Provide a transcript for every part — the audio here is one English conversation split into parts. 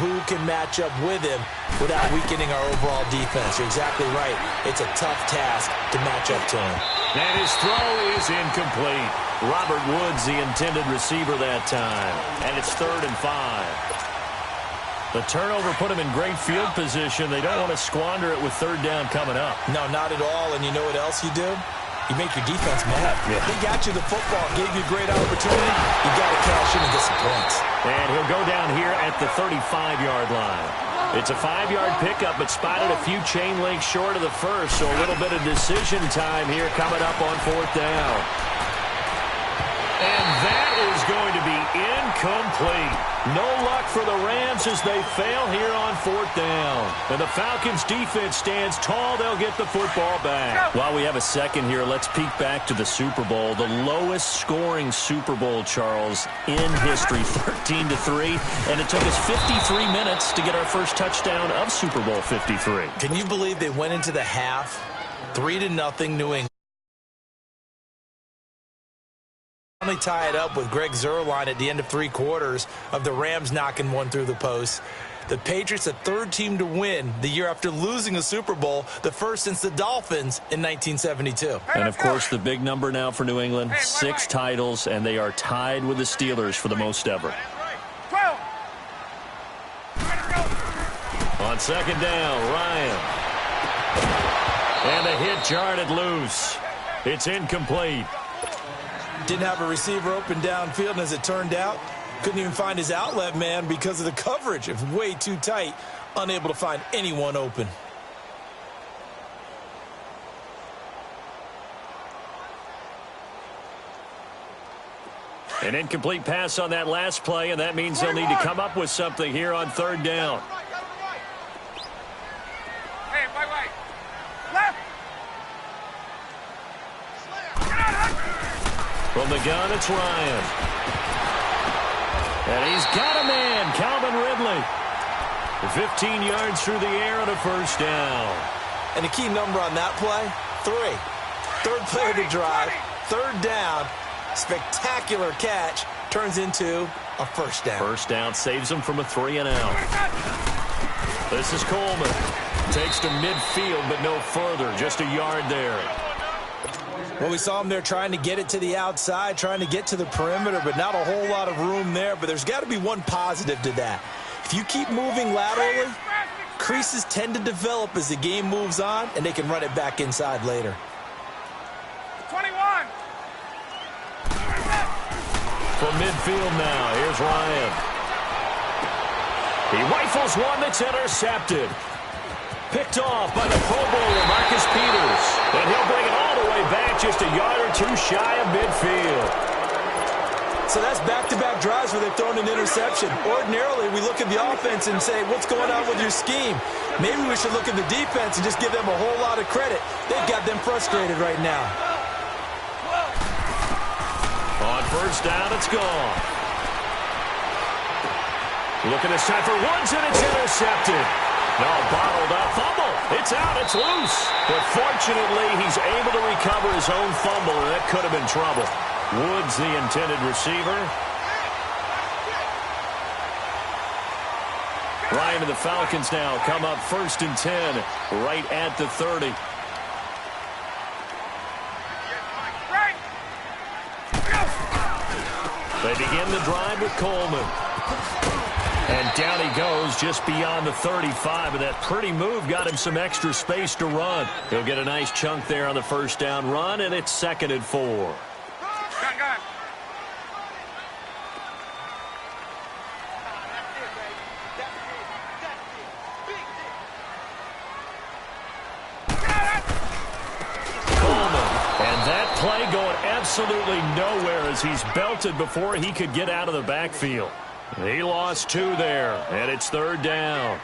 who can match up with him without weakening our overall defense. You're exactly right. It's a tough task to match up to him. And his throw is incomplete. Robert Woods, the intended receiver that time. And it's 3rd and 5. The turnover put him in great field position. They don't want to squander it with 3rd down coming up. No, not at all. And you know what else you do? You make your defense mad. Yeah. They got you the football, gave you a great opportunity. You got to cash in and get some points. And he'll go down here at the 35-yard line. It's a 5-yard pickup, but spotted a few chain links short of the first, so a little bit of decision time here coming up on 4th down. And that is going to be incomplete. No luck for the Rams as they fail here on 4th down. And the Falcons defense stands tall. They'll get the football back. While we have a second here, let's peek back to the Super Bowl. The lowest scoring Super Bowl, Charles, in history, 13-3. And it took us 53 minutes to get our first touchdown of Super Bowl 53. Can you believe they went into the half 3-0 New England? Only tie it up with Greg Zuerlein at the end of 3 quarters of the Rams knocking one through the post. The Patriots, the 3rd team to win the year after losing a Super Bowl, the first since the Dolphins in 1972. And, of course, the big number now for New England, 6 titles, and they are tied with the Steelers for the most ever. On 2nd down, Ryan. And the hit jarred it loose. It's incomplete. Didn't have a receiver open downfield, and as it turned out, couldn't even find his outlet man because of the coverage. It was way too tight, unable to find anyone open. An incomplete pass on that last play, and that means they'll need to come up with something here on 3rd down. Hey, right. Left. From the gun, it's Ryan. And he's got a man, Calvin Ridley. 15 yards through the air on a 1st down. And the key number on that play, 3. 3rd play of the drive, 3rd down, spectacular catch, turns into a 1st down. 1st down saves him from a 3-and-out. This is Coleman. Takes to midfield, but no further, just a yard there. Well, we saw him there trying to get it to the outside, trying to get to the perimeter, but not a whole lot of room there. But there's got to be one positive to that. If you keep moving laterally, creases tend to develop as the game moves on, and they can run it back inside later. 21. From midfield now, here's Ryan. He rifles one that's intercepted. Picked off by the Pro Bowler, Marcus Peters. And he'll bring it all the way back just a yard or 2 shy of midfield. So that's back-to-back drives where they've thrown an interception. Ordinarily, we look at the offense and say, what's going on with your scheme? Maybe we should look at the defense and just give them a whole lot of credit. They've got them frustrated right now. On 1st down, it's gone. Looking this time for Woods, and it's intercepted. No, bottled up. Fumble. It's out. It's loose. But fortunately, he's able to recover his own fumble, and that could have been trouble. Woods, the intended receiver. Ryan and the Falcons now come up 1st and 10, right at the 30. They begin the drive with Coleman. And down he goes just beyond the 35. And that pretty move got him some extra space to run. He'll get a nice chunk there on the 1st down run, and it's 2nd and 4. Gun. Coleman. And that play going absolutely nowhere as he's belted before he could get out of the backfield. He lost 2 there, and it's 3rd down.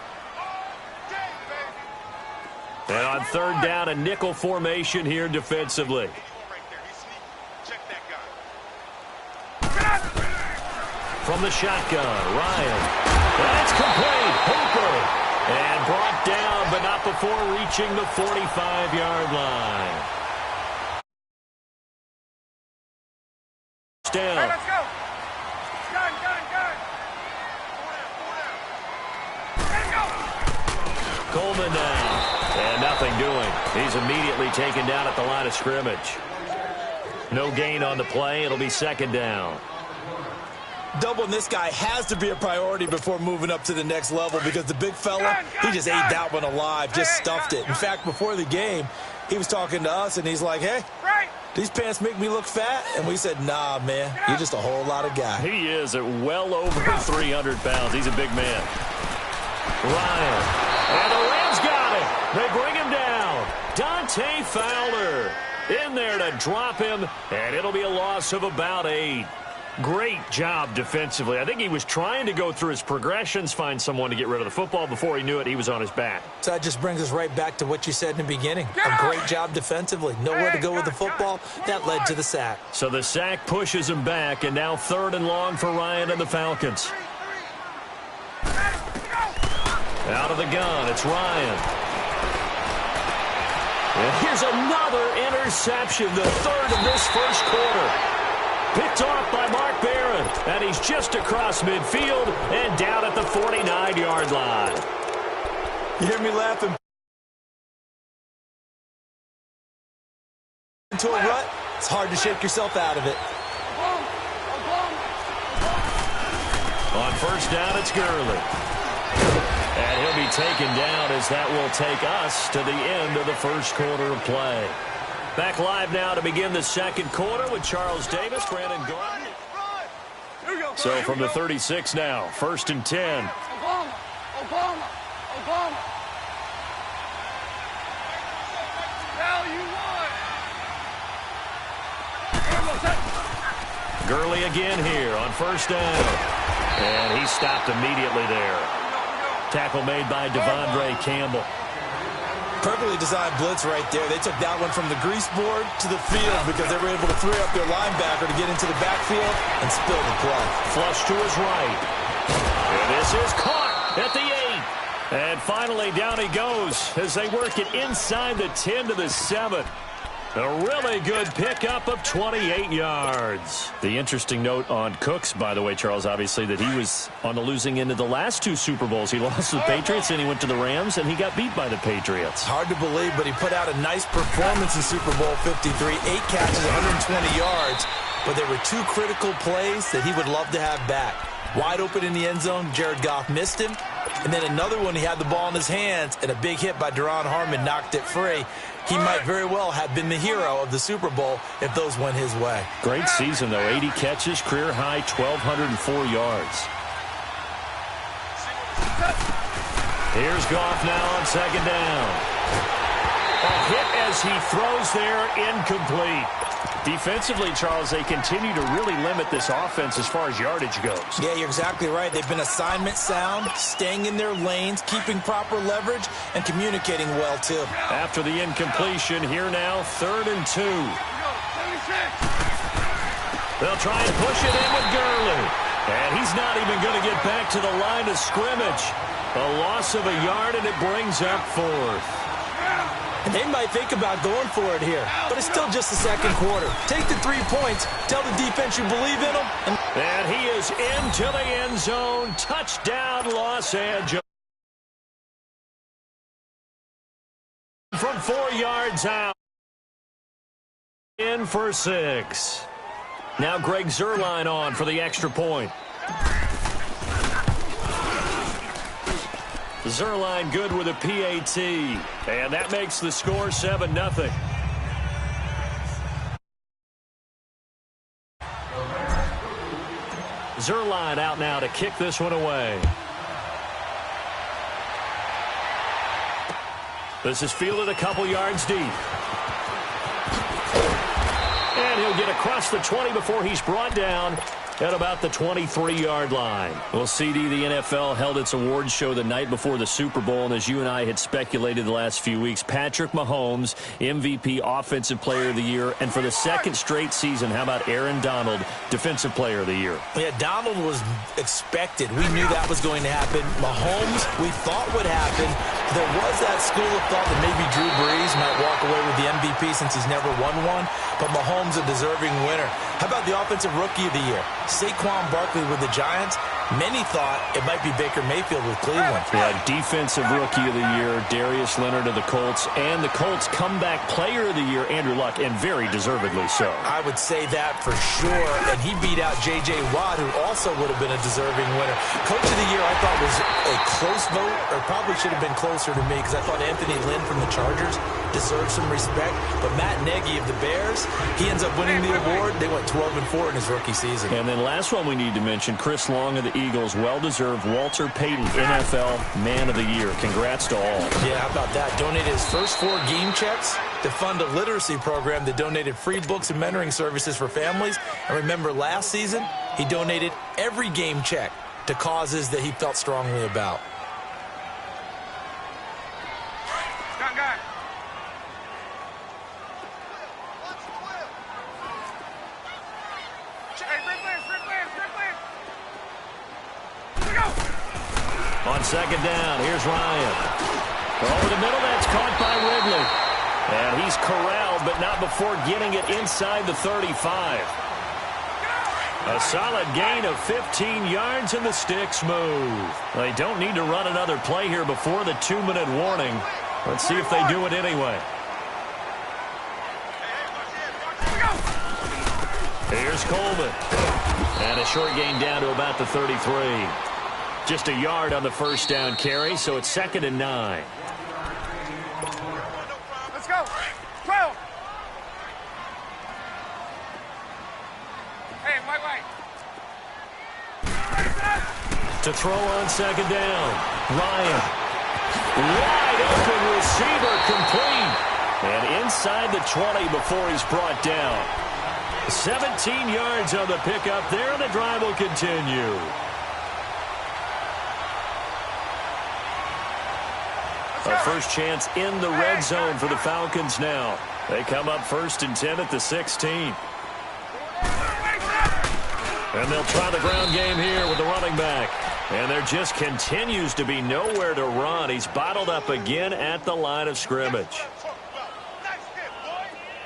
And on 3rd down, a nickel formation here defensively. From the shotgun, Ryan. That's complete. Hooper. And brought down, but not before reaching the 45-yard line. Down. Hey, let's go. Gun. Coleman now. And nothing doing. He's immediately taken down at the line of scrimmage. No gain on the play. It'll be second down. Doubling this guy has to be a priority before moving up to the next level because the big fella, he just ate that one alive, just stuffed it. In fact, before the game, he was talking to us, and he's like, hey, these pants make me look fat. And we said, nah, man, you're just a whole lot of guy. He is at well over 300 pounds. He's a big man. Ryan. And the Rams got him. They bring him down. Dante Fowler in there to drop him, and it'll be a loss of about 8. Great job defensively. I think he was trying to go through his progressions, find someone to get rid of the football. Before he knew it, he was on his back. So that just brings us right back to what you said in the beginning. A great job defensively. Nowhere to go with the football. That led to the sack. So the sack pushes him back, and now 3rd and long for Ryan and the Falcons. Out of the gun, it's Ryan. And here's another interception, the 3rd of this first quarter. Picked off by Mark Barron, and he's just across midfield and down at the 49-yard line. You hear me laughing? Into a rut, it's hard to shake yourself out of it. On first down, it's Gurley. And he'll be taken down as that will take us to the end of the first quarter of play. Back live now to begin the second quarter with Charles Davis, Brandon Gordon. So from the 36 now, 1st and 10. Obama. Gurley again here on first down. And he stopped immediately there. Tackle made by Devondre Campbell. Perfectly designed blitz right there. They took that one from the grease board to the field because they were able to free up their linebacker to get into the backfield and spill the play. Flush to his right. And this is caught at the 8. And finally down he goes as they work it inside the 10 to the 7. A really good pickup of 28 yards. The interesting note on Cooks, by the way, Charles, obviously, that he was on the losing end of the last 2 Super Bowls. He lost to the Patriots, and he went to the Rams, and he got beat by the Patriots. Hard to believe, but he put out a nice performance in Super Bowl 53. 8 catches, 120 yards, but there were 2 critical plays that he would love to have back. Wide open in the end zone, Jared Goff missed him. And then another one, he had the ball in his hands, and a big hit by Duron Harmon knocked it free. He might very well have been the hero of the Super Bowl if those went his way. Great season, though. 80 catches, career high, 1,204 yards. Here's Goff now on second down. A hit as he throws there, incomplete. Defensively, Charles, they continue to really limit this offense as far as yardage goes. Yeah, you're exactly right. They've been assignment sound, staying in their lanes, keeping proper leverage, and communicating well, too. After the incompletion, here now, 3rd and 2. They'll try and push it in with Gurley. And he's not even going to get back to the line of scrimmage. A loss of a yard, and it brings up 4th. And they might think about going for it here, but it's still just the second quarter. Take the 3 points, tell the defense you believe in them. And he is into the end zone. Touchdown, Los Angeles. From 4 yards out. In for 6. Now Greg Zuerlein on for the extra point. Zuerlein good with a PAT. And that makes the score 7-0. Zuerlein out now to kick this one away. This is fielded a couple yards deep. And he'll get across the 20 before he's brought down at about the 23-yard line. Well, CD, the NFL held its awards show the night before the Super Bowl, and as you and I had speculated the last few weeks, Patrick Mahomes, MVP, Offensive Player of the Year, and for the second straight season, how about Aaron Donald, Defensive Player of the Year? Yeah, Donald was expected. We knew that was going to happen. Mahomes, we thought would happen. There was that school of thought that maybe Drew Brees might walk away with the MVP since he's never won one, but Mahomes a deserving winner. How about the Offensive Rookie of the Year? Saquon Barkley with the Giants, many thought it might be Baker Mayfield with Cleveland. Yeah, defensive rookie of the year, Darius Leonard of the Colts, and the Colts comeback player of the year, Andrew Luck, and very deservedly so. I would say that for sure, and he beat out J.J. Watt, who also would have been a deserving winner. Coach of the year, I thought, was a close vote, or probably should have been closer to me, because I thought Anthony Lynn from the Chargers deserved some respect, but Matt Nagy of the Bears, he ends up winning the award. They went 12-4 in his rookie season. And then last one we need to mention, Chris Long of the Eagles, well-deserved Walter Payton, NFL Man of the Year. Congrats to all. Yeah, how about that? Donated his first 4 game checks to fund a literacy program that donated free books and mentoring services for families. And remember, last season, he donated every game check to causes that he felt strongly about. On second down, here's Ryan. Over the middle, that's caught by Ridley. And he's corralled, but not before getting it inside the 35. A solid gain of 15 yards, and the sticks move. They don't need to run another play here before the 2-minute warning. Let's see if they do it anyway. Here's Coleman. And a short gain down to about the 33. Just a yard on the first down carry, so it's 2nd and 9. Let's go. 12. Hey, white. To throw on second down. Ryan. Wide open receiver, complete. And inside the 20 before he's brought down. 17 yards on the pickup there, and the drive will continue. A first chance in the red zone for the Falcons now. They come up 1st and 10 at the 16. And they'll try the ground game here with the running back. And there just continues to be nowhere to run. He's bottled up again at the line of scrimmage.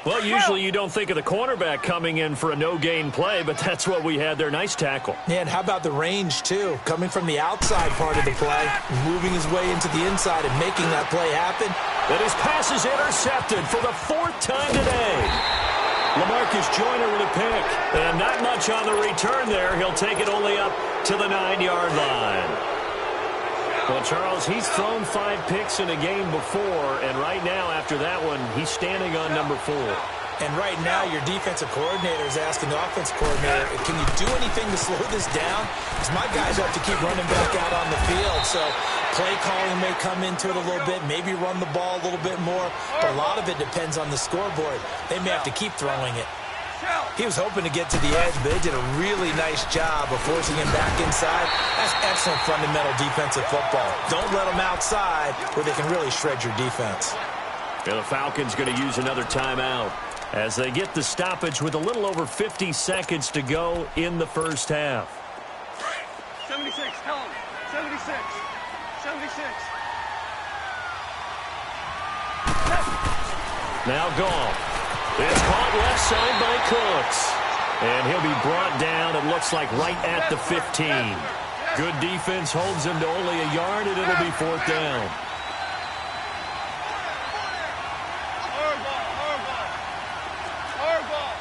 Well, usually you don't think of the cornerback coming in for a no-gain play, but that's what we had there. Nice tackle. Yeah, and how about the range, too? Coming from the outside part of the play, moving his way into the inside and making that play happen. And his pass is intercepted for the 4th time today. LaMarcus Joyner with a pick. And not much on the return there. He'll take it only up to the 9-yard line. Well, Charles, he's thrown 5 picks in a game before, and right now, after that one, he's standing on number 4. And right now, your defensive coordinator is asking the offensive coordinator, can you do anything to slow this down? Because my guys have to keep running back out on the field. So play calling may come into it a little bit, maybe run the ball a little bit more, but a lot of it depends on the scoreboard. They may have to keep throwing it. He was hoping to get to the edge, but they did a really nice job of forcing him back inside. That's excellent fundamental defensive football. Don't let them outside where they can really shred your defense. Yeah, the Falcons going to use another timeout as they get the stoppage with a little over 50 seconds to go in the first half. 76, tell him. 76. 76. Now Goff. It's caught left side by Cooks. And he'll be brought down, it looks like, right at the 15. Good defense holds him to only a yard, and it'll be 4th down. Hard ball.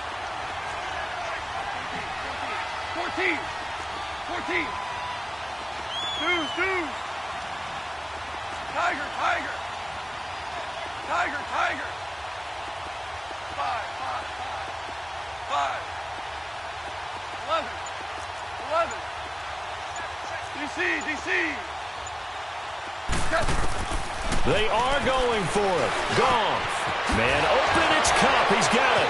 14. Deuce. Tiger. 5. 11. DC. They are going for it. Goff. Man open, it's Cup. He's got it.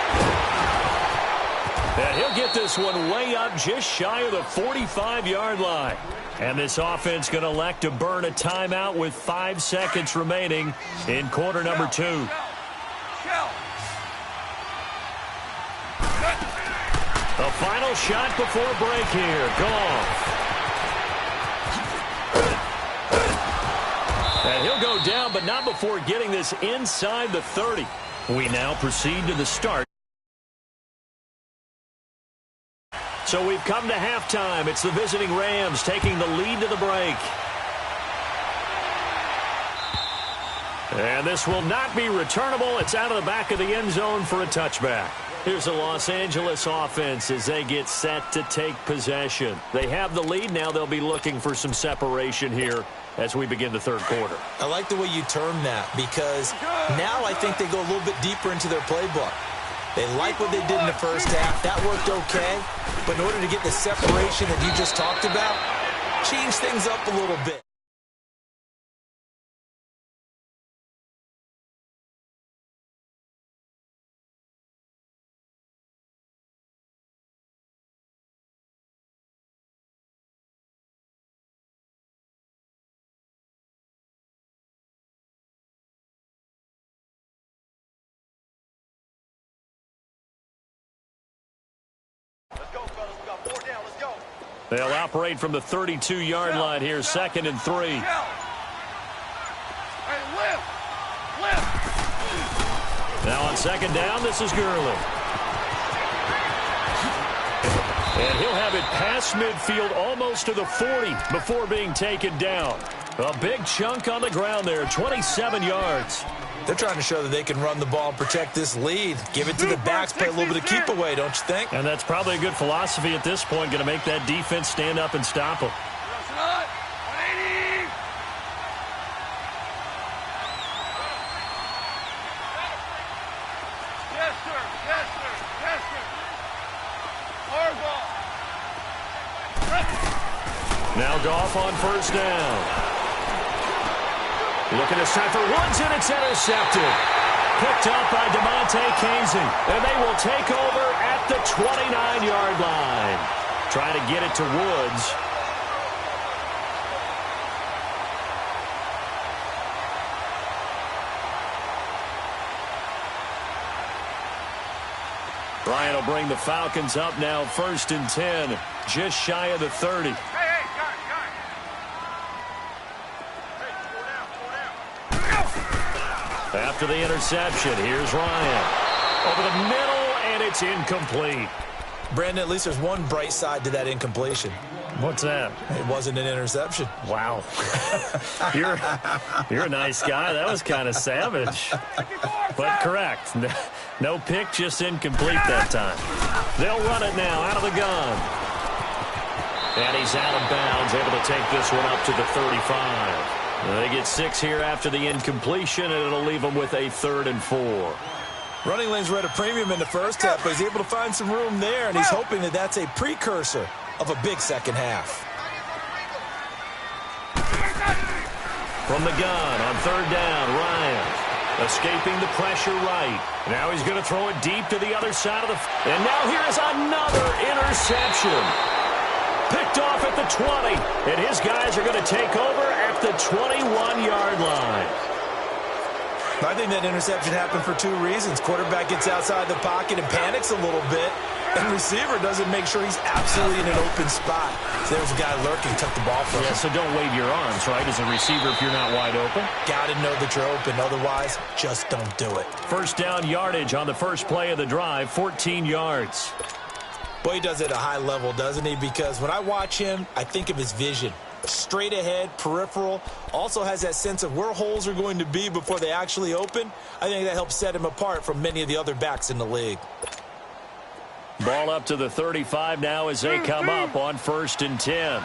And he'll get this one way up just shy of the 45-yard line. And this offense going to elect to burn a timeout with 5 seconds remaining in quarter number 2. The final shot before break here. Goff. And he'll go down, but not before getting this inside the 30. We now proceed to the start. So we've come to halftime. It's the visiting Rams taking the lead to the break. And this will not be returnable. It's out of the back of the end zone for a touchback. Here's the Los Angeles offense as they get set to take possession. They have the lead. Now they'll be looking for some separation here as we begin the third quarter. I like the way you term that because now I think they go a little bit deeper into their playbook. They like what they did in the first half. That worked okay. But in order to get the separation that you just talked about, change things up a little bit. They'll operate from the 32-yard line here, 2nd and 3. Now on 2nd down, this is Gurley. And he'll have it past midfield almost to the 40 before being taken down. A big chunk on the ground there, 27 yards. They're trying to show that they can run the ball and protect this lead. Give it to the backs, play a little bit of keep away, don't you think? And that's probably a good philosophy at this point, going to make that defense stand up and stop them. Yes, sir. Yes, sir. Yes, sir. Hard ball. Now Goff on 1st down. Looking this time for Woods, and it's intercepted. Picked up by DeMonte Kazin, and they will take over at the 29-yard line. Trying to get it to Woods. Bryant will bring the Falcons up now, 1st and 10, just shy of the 30. After the interception, here's Ryan. Over the middle, and it's incomplete. Brandon, at least there's one bright side to that incompletion. What's that? It wasn't an interception. Wow. You're a nice guy. That was kind of savage. But correct. No pick, just incomplete that time. They'll run it now out of the gun. And he's out of bounds, able to take this one up to the 35. They get 6 here after the incompletion, and it'll leave them with a 3rd and 4. Running lanes were at a premium in the first half, but he's able to find some room there, and he's hoping that that's a precursor of a big second half. From the gun on 3rd down, Ryan escaping the pressure right. Now he's going to throw it deep to the other side of the... And now here is another interception. Picked off at the 20, and his guys are going to take over at the 21-yard line. I think that interception happened for 2 reasons. Quarterback gets outside the pocket and panics a little bit, and receiver doesn't make sure he's absolutely in an open spot. So there's a guy lurking, took the ball from him. Yeah, so don't wave your arms, right, as a receiver if you're not wide open. Got to know that you're open. Otherwise, just don't do it. 1st down yardage on the first play of the drive, 14 yards. Boy, he does it at a high level, doesn't he? Because when I watch him, I think of his vision. Straight ahead, peripheral. Also has that sense of where holes are going to be before they actually open. I think that helps set him apart from many of the other backs in the league. Ball up to the 35 now as they come up on 1st and 10.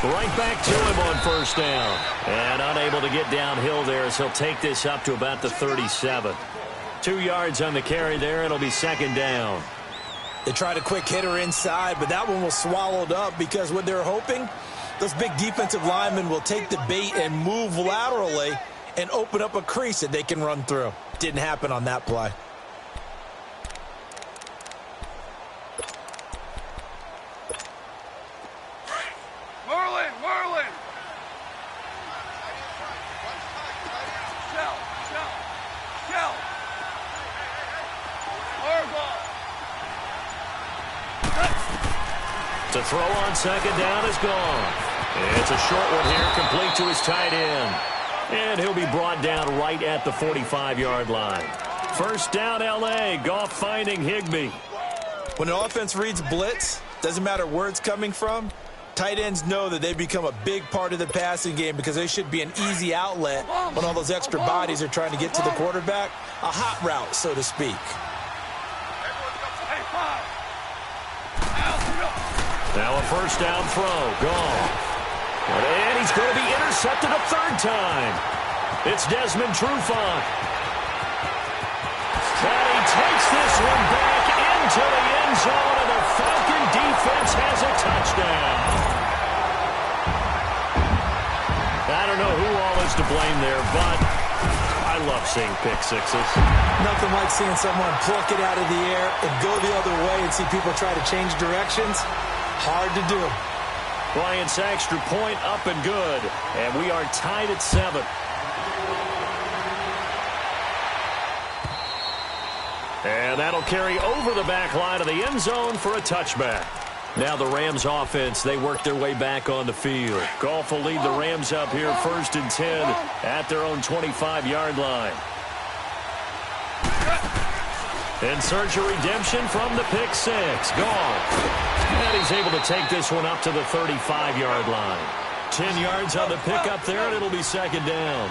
Right back to him on 1st down. And unable to get downhill there as he'll take this up to about the 37. 2 yards on the carry there. It'll be 2nd down. They tried a quick hitter inside, but that one was swallowed up because what they're hoping, those big defensive linemen will take the bait and move laterally and open up a crease that they can run through. Didn't happen on that play. Merlin! Shell! Hard ball! To throw on 2nd down is gone. It's a short one here, complete to his tight end. And he'll be brought down right at the 45-yard line. First down, L.A. Goff finding Higbee. When an offense reads blitz, doesn't matter where it's coming from, tight ends know that they become a big part of the passing game because they should be an easy outlet when all those extra bodies are trying to get to the quarterback. A hot route, so to speak. Now a first down throw. Goff. And he's going to be intercepted a third time. It's Desmond Trufant. And he takes this one back into the end zone, and the Falcon defense has a touchdown. I don't know who all is to blame there, but I love seeing pick sixes. Nothing like seeing someone pluck it out of the air and go the other way and see people try to change directions. Hard to do. Bryant's extra point up and good, and we are tied at 7. And that'll carry over the back line of the end zone for a touchback. Now the Rams offense, they work their way back on the field. Goff will lead the Rams up here 1st and 10 at their own 25-yard line. In search of redemption from the pick six. Goff. And he's able to take this one up to the 35-yard line. 10 yards on the pickup there, and it'll be 2nd down.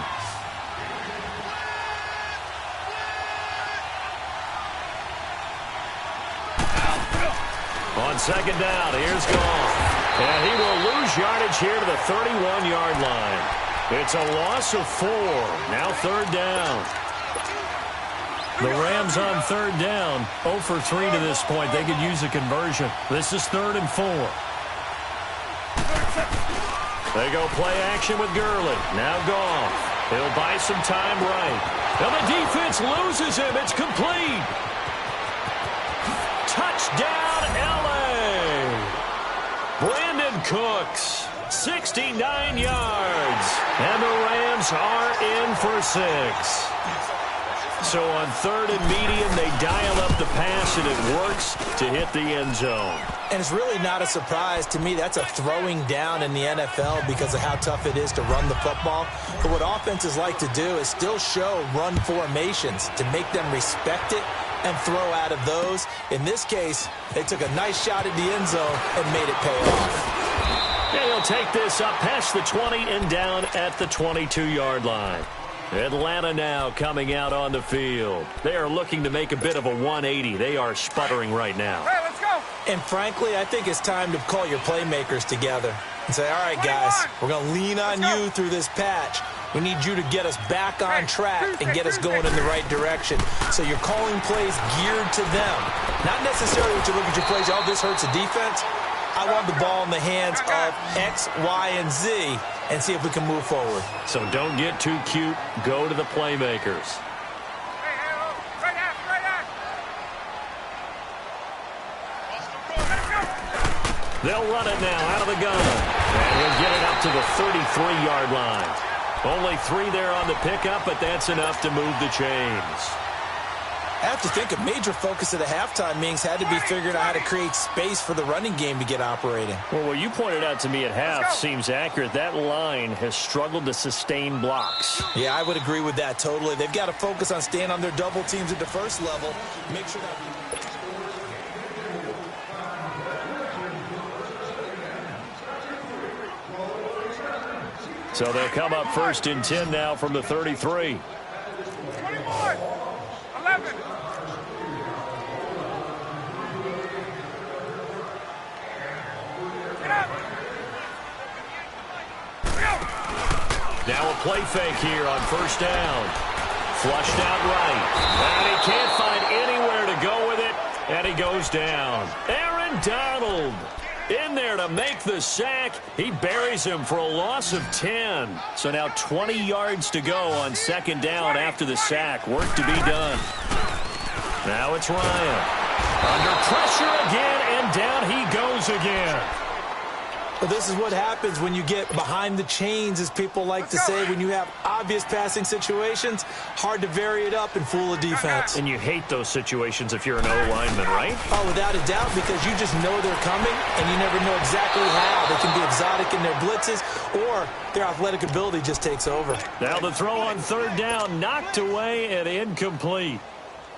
On 2nd down, here's Goff. And he will lose yardage here to the 31-yard line. It's a loss of 4. Now 3rd down. The Rams on 3rd down, 0 for 3 to this point. They could use a conversion. This is 3rd and 4. They go play action with Gurley. Now Goff. He'll buy some time right. And the defense loses him. It's complete. Touchdown, L.A. Brandon Cooks, 69 yards. And the Rams are in for 6. So on 3rd and medium, they dial up the pass, and it works to hit the end zone. And it's really not a surprise to me. That's a throwing down in the NFL because of how tough it is to run the football. But what offenses like to do is still show run formations to make them respect it and throw out of those. In this case, they took a nice shot at the end zone and made it pay off. And he'll take this up past the 20 and down at the 22-yard line. Atlanta now coming out on the field. They are looking to make a bit of a 180. They are sputtering right now. Hey, let's go. And frankly, I think it's time to call your playmakers together and say, all right, guys, we're going to lean on you through this patch. We need you to get us back on track and get us going in the right direction. So you're calling plays geared to them. Not necessarily when you look at your plays, oh, this hurts the defense. I want the ball in the hands of X, Y, and Z and see if we can move forward. So don't get too cute. Go to the playmakers. They'll run it now out of the gun. And he'll get it up to the 33-yard line. Only 3 there on the pickup, but that's enough to move the chains. I have to think a major focus of the halftime meetings had to be figuring out how to create space for the running game to get operating. Well, what you pointed out to me at half seems accurate. That line has struggled to sustain blocks. Yeah, I would agree with that totally. They've got to focus on staying on their double teams at the first level. Make sure that... So they'll come up 1st and 10 now from the 33. 21, 11. Get up. Now a play fake here on 1st down. Flushed out right. And he can't find anywhere to go with it. And he goes down. Aaron Donald in there to make the sack. He buries him for a loss of 10. So now 20 yards to go on 2nd down after the sack. Work to be done. Now it's Ryan. Under pressure again, and down he goes again. But this is what happens when you get behind the chains, as people like to say. When you have obvious passing situations, hard to vary it up and fool a defense. And you hate those situations if you're an O-lineman, right? Oh, without a doubt, because you just know they're coming, and you never know exactly how. They can be exotic in their blitzes, or their athletic ability just takes over. Now the throw on 3rd down, knocked away and incomplete.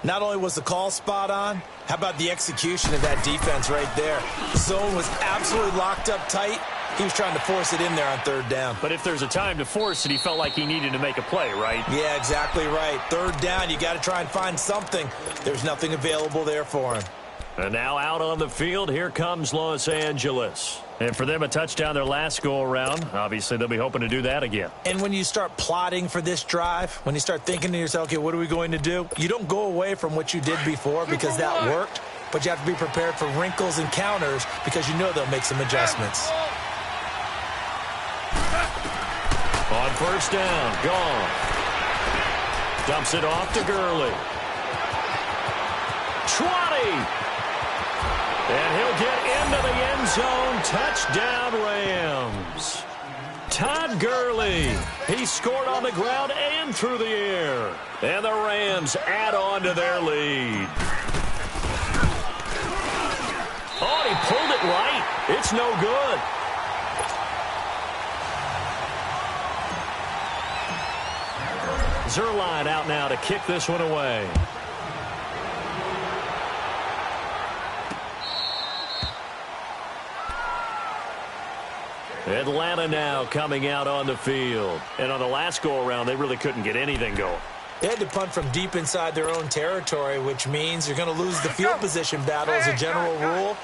Not only was the call spot on, how about the execution of that defense right there? The zone was absolutely locked up tight. He was trying to force it in there on third down. But if there's a time to force it, he felt like he needed to make a play, right? Yeah, exactly right. Third down, you got to try and find something. There's nothing available there for him. And now out on the field, here comes Los Angeles. And for them, a touchdown their last go-around. Obviously, they'll be hoping to do that again. And when you start plotting for this drive, when you start thinking to yourself, okay, what are we going to do? You don't go away from what you did before because that worked, but you have to be prepared for wrinkles and counters because you know they'll make some adjustments. On first down, gone. Dumps it off to Gurley. 20. And he'll get into the end zone. Touchdown, Rams. Todd Gurley. He scored on the ground and through the air. And the Rams add on to their lead. Oh, he pulled it right. It's no good. Zuerlein out now to kick this one away. Atlanta now coming out on the field. And on the last go-around, they really couldn't get anything going. They had to punt from deep inside their own territory, which means you're going to lose the field position battle as a general rule.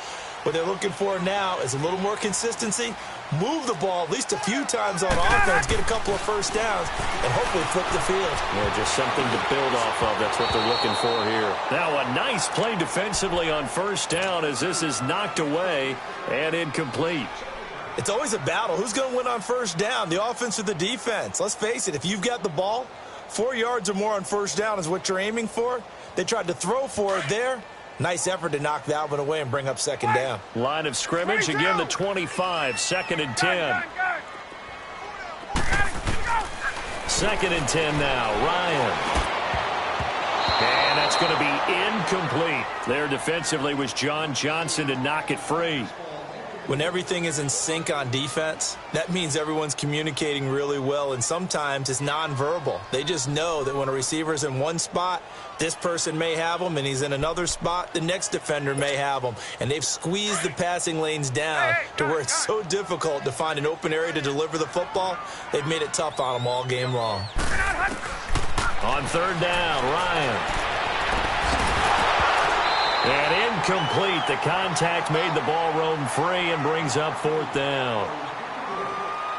What they're looking for now is a little more consistency, move the ball at least a few times on offense, get a couple of first downs, and hopefully flip the field. Yeah, just something to build off of. That's what they're looking for here. Now a nice play defensively on first down as this is knocked away and incomplete. It's always a battle. Who's going to win on first down, the offense or the defense? Let's face it, if you've got the ball, 4 yards or more on first down is what you're aiming for. They tried to throw for it there. Nice effort to knock that one away and bring up second down. Line of scrimmage, again the 25, 2nd and 10. 2nd and 10 now, Ryan. And that's going to be incomplete. There defensively was John Johnson to knock it free. When everything is in sync on defense, that means everyone's communicating really well, and sometimes it's nonverbal. They just know that when a receiver's in one spot, this person may have him, and he's in another spot, the next defender may have him. And they've squeezed the passing lanes down to where it's so difficult to find an open area to deliver the football. They've made it tough on them all game long. On third down, Ryan. And incomplete. The contact made the ball roam free and brings up 4th down.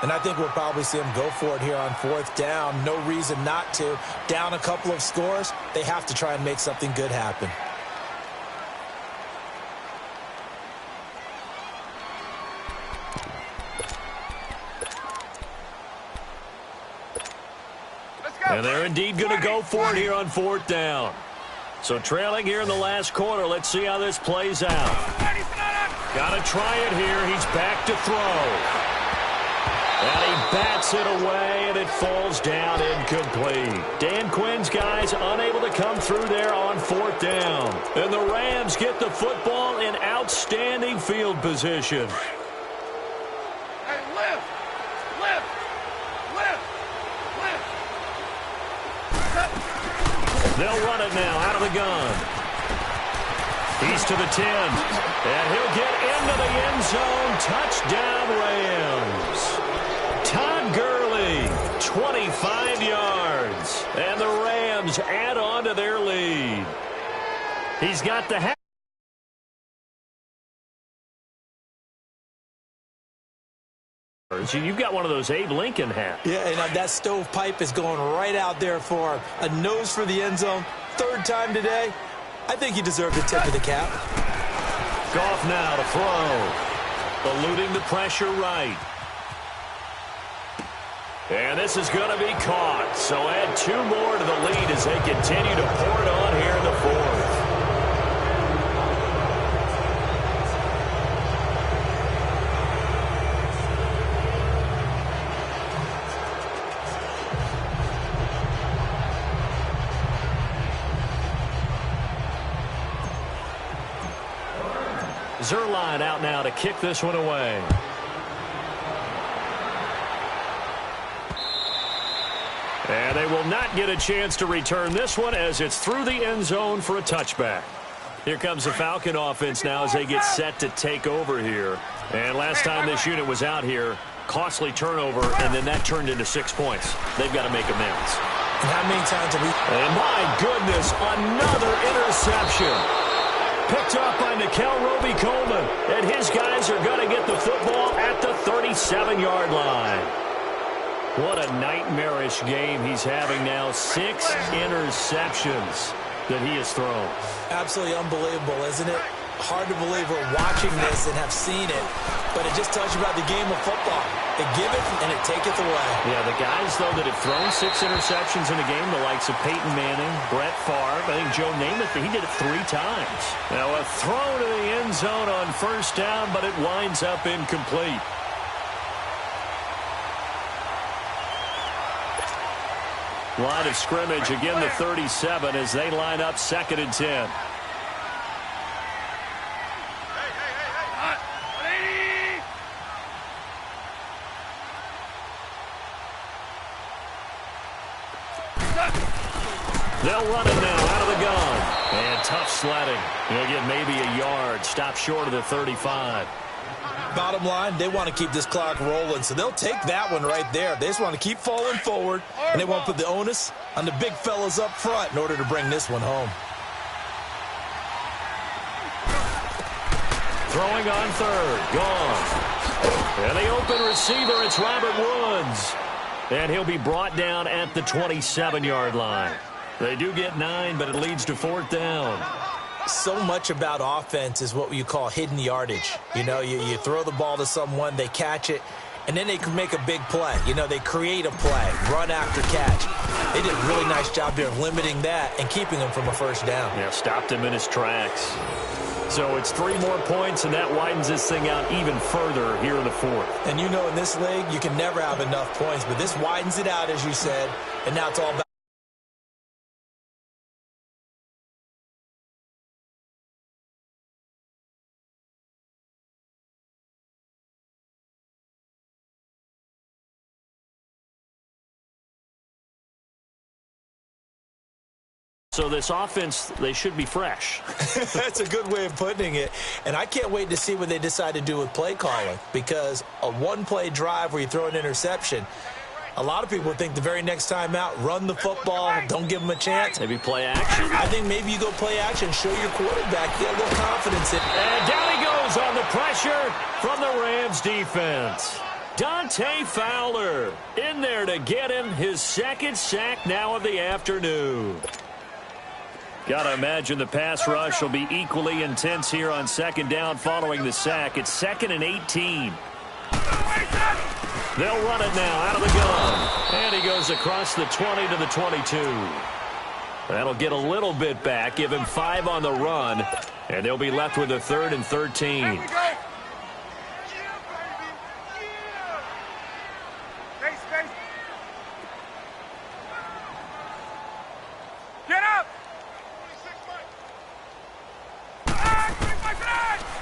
And I think we'll probably see them go for it here on 4th down. No reason not to. Down a couple of scores, they have to try and make something good happen. And they're indeed going to go for it here on 4th down. So trailing here in the last quarter. Let's see how this plays out. Got to try it here. He's back to throw. And he bats it away, and it falls down incomplete. Dan Quinn's guys unable to come through there on 4th down. And the Rams get the football in outstanding field position. Hey, lift! Lift! Lift! Lift! They'll run it now out of the gun. He's to the 10. And he'll get into the end zone. Touchdown, Rams. Todd Gurley, 25 yards. And the Rams add on to their lead. He's got the hat. You've got one of those Abe Lincoln hats. Yeah, and that stovepipe is going right out there for him. A nose for the end zone. 3rd time today. I think he deserved a tip of the cap. Goff now to throw. Eluding the pressure right. And this is going to be caught. So add 2 more to the lead as they continue to pour it on here in the 4th. Zuerlein out now to kick this one away. And they They will not get a chance to return this one as it's through the end zone for a touchback. Here comes the Falcon offense now as they get set to take over here. And last time this unit was out here, costly turnover, and then that turned into 6 points. They've got to make amends. And how many times have we... And my goodness, another interception. Picked off by Nickel Roby-Coleman. And his guys are going to get the football at the 37-yard line. What a nightmarish game he's having now. 6 interceptions that he has thrown. Absolutely unbelievable, isn't it? Hard to believe we're watching this and have seen it, but it just tells you about the game of football. They give it and it taketh away. Yeah, the guys, though, that have thrown 6 interceptions in a game, the likes of Peyton Manning, Brett Favre, I think Joe Namath, he did it 3 times. Now a throw to the end zone on first down, but it winds up incomplete. Line of scrimmage, again the 37 as they line up 2nd and 10. They'll run it now out of the gun. And tough sledding. He'll get maybe a yard. Stop short of the 35. Bottom line, they want to keep this clock rolling, so they'll take that one right there. They just want to keep falling forward, and they won't put the onus on the big fellas up front in order to bring this one home. Throwing on 3rd. Gone. And the open receiver, it's Robert Woods. And he'll be brought down at the 27-yard line. They do get 9, but it leads to 4th down. So much about offense is what you call hidden yardage. You know, you throw the ball to someone, they catch it, and then they can make a big play. You know, they create a play, run after catch. They did a really nice job there limiting that and keeping him from a first down. Yeah, stopped him in his tracks. So it's 3 more points, and that widens this thing out even further here in the 4th. And you know, in this league, you can never have enough points, but this widens it out, as you said, and now it's all about. So this offense, they should be fresh. That's a good way of putting it. And I can't wait to see what they decide to do with play calling, because a one-play drive where you throw an interception, a lot of people think the very next time out, run the football, don't give them a chance. Maybe play action. I think maybe you go play action, show your quarterback, get a little confidence in. And down he goes on the pressure from the Rams defense. Dante Fowler in there to get him his 2nd sack now of the afternoon. Got to imagine the pass rush will be equally intense here on 2nd down following the sack. It's 2nd and 18. They'll run it now out of the gun. And he goes across the 20 to the 22. That'll get a little bit back, give him 5 on the run, and they'll be left with a 3rd and 13.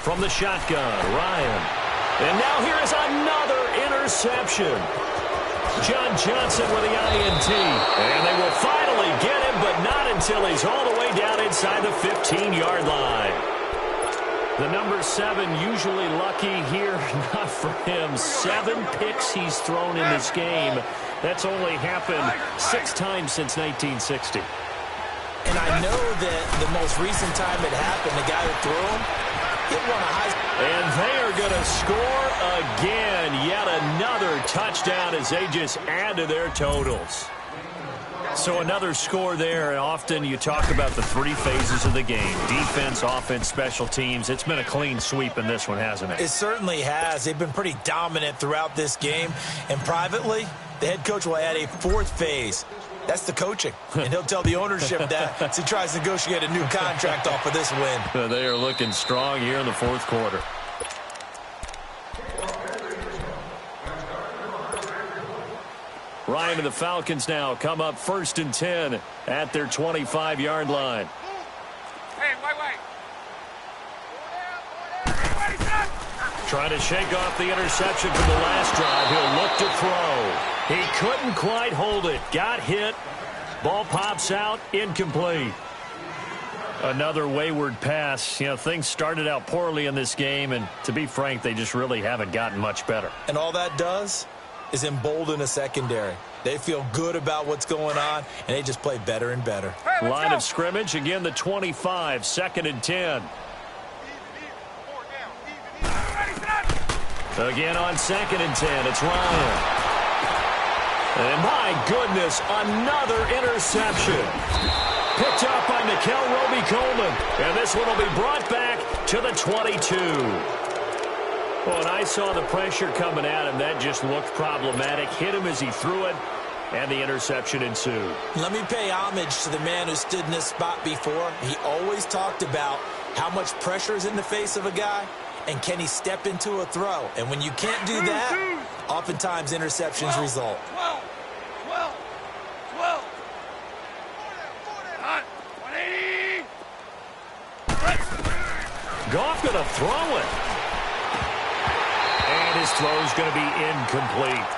From the shotgun, Ryan. And now here is another interception. John Johnson with the INT. And they will finally get him, but not until he's all the way down inside the 15-yard line. The number 7 usually lucky here, not for him. 7 picks he's thrown in this game. That's only happened 6 times since 1960. And I know that the most recent time it happened, the guy who threw him, and they are going to score again. Yet another touchdown as they just add to their totals. So another score there. And often you talk about the 3 phases of the game. Defense, offense, special teams. It's been a clean sweep in this one, hasn't it? It certainly has. They've been pretty dominant throughout this game. And privately, the head coach will add a 4th phase. That's the coaching. And he'll tell the ownership that as he tries to negotiate a new contract off of this win. They are looking strong here in the 4th quarter. Ryan and the Falcons now come up 1st and 10 at their 25-yard line. Hey, wait. Trying to shake off the interception from the last drive. He'll look to throw. He couldn't quite hold it. Got hit. Ball pops out. Incomplete. Another wayward pass. You know, things started out poorly in this game, and to be frank, they just really haven't gotten much better. And all that does is embolden a secondary. They feel good about what's going on, and they just play better and better. Hey, Line of scrimmage, again, the 25, 2nd and 10. Again on 2nd and 10, it's Ryan. And my goodness, another interception. Picked up by Nickel Roby-Coleman. And this one will be brought back to the 22. Well, and I saw the pressure coming at him. That just looked problematic. Hit him as he threw it, and the interception ensued. Let me pay homage to the man who stood in this spot before. He always talked about how much pressure is in the face of a guy, and can he step into a throw? And when you can't do that, oftentimes interceptions result. 12. Goff going to throw it. And his throw's going to be incomplete.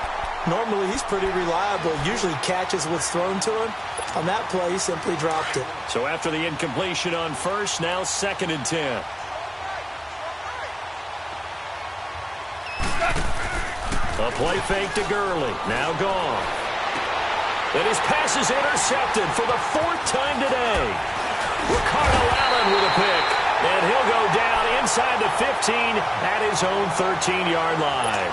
Normally, he's pretty reliable. Usually catches what's thrown to him. On that play, he simply dropped it. So after the incompletion on first, now 2nd and 10. A play fake to Gurley. Now gone. And his pass is intercepted for the 4th time today. Ricardo Allen with a pick. And he'll go down inside the 15 at his own 13-yard line.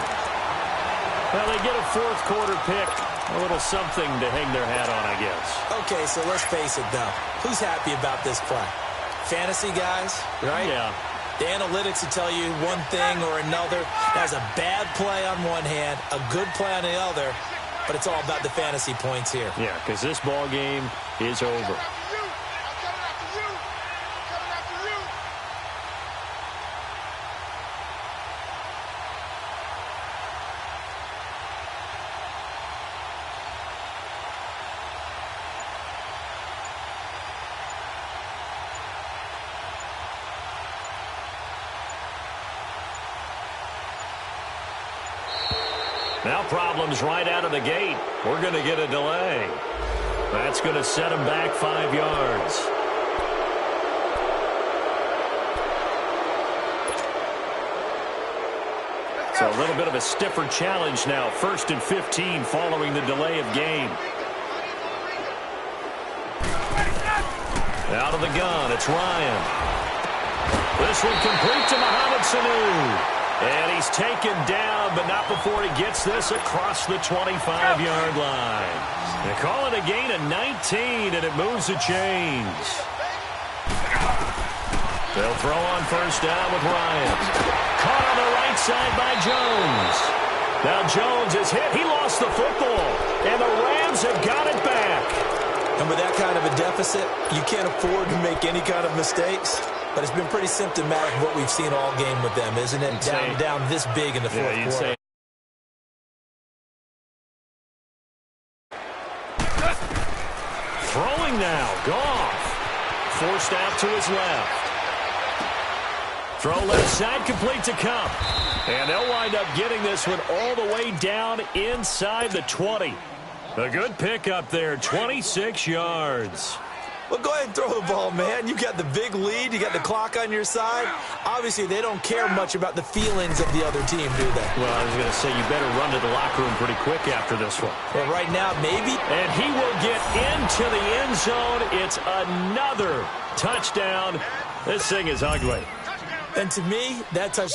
Well, they get a 4th quarter pick. A little something to hang their hat on, I guess. Okay, so let's face it, though. Who's happy about this play? Fantasy guys, right? Yeah. The analytics will tell you one thing or another. That's a bad play on one hand, a good play on the other, but it's all about the fantasy points here. Yeah, because this ball game is over. Now problems right out of the gate. We're going to get a delay. That's going to set him back 5 yards. So a little bit of a stiffer challenge now. 1st and 15 following the delay of game. Out of the gun, it's Ryan. This one complete to Mohamed Sanu. And he's taken down, but not before he gets this across the 25-yard line. They call it a gain of 19, and it moves the chains. They'll throw on 1st down with Ryan. Caught on the right side by Jones. Now Jones is hit. He lost the football, and the Rams have got it back. And with that kind of a deficit, you can't afford to make any kind of mistakes. But it's been pretty symptomatic of what we've seen all game with them, isn't it? Down this big in the 4th quarter. Throwing now. Goff. Forced out to his left. Throw left side, complete to Cup. And they'll wind up getting this one all the way down inside the 20. A good pickup there, 26 yards. Well, go ahead and throw the ball, man. You got the big lead. You got the clock on your side. Obviously, they don't care much about the feelings of the other team, do they? Well, I was going to say, you better run to the locker room pretty quick after this one. Well, right now, maybe. And he will get into the end zone. It's another touchdown. This thing is ugly. And to me, that touchdown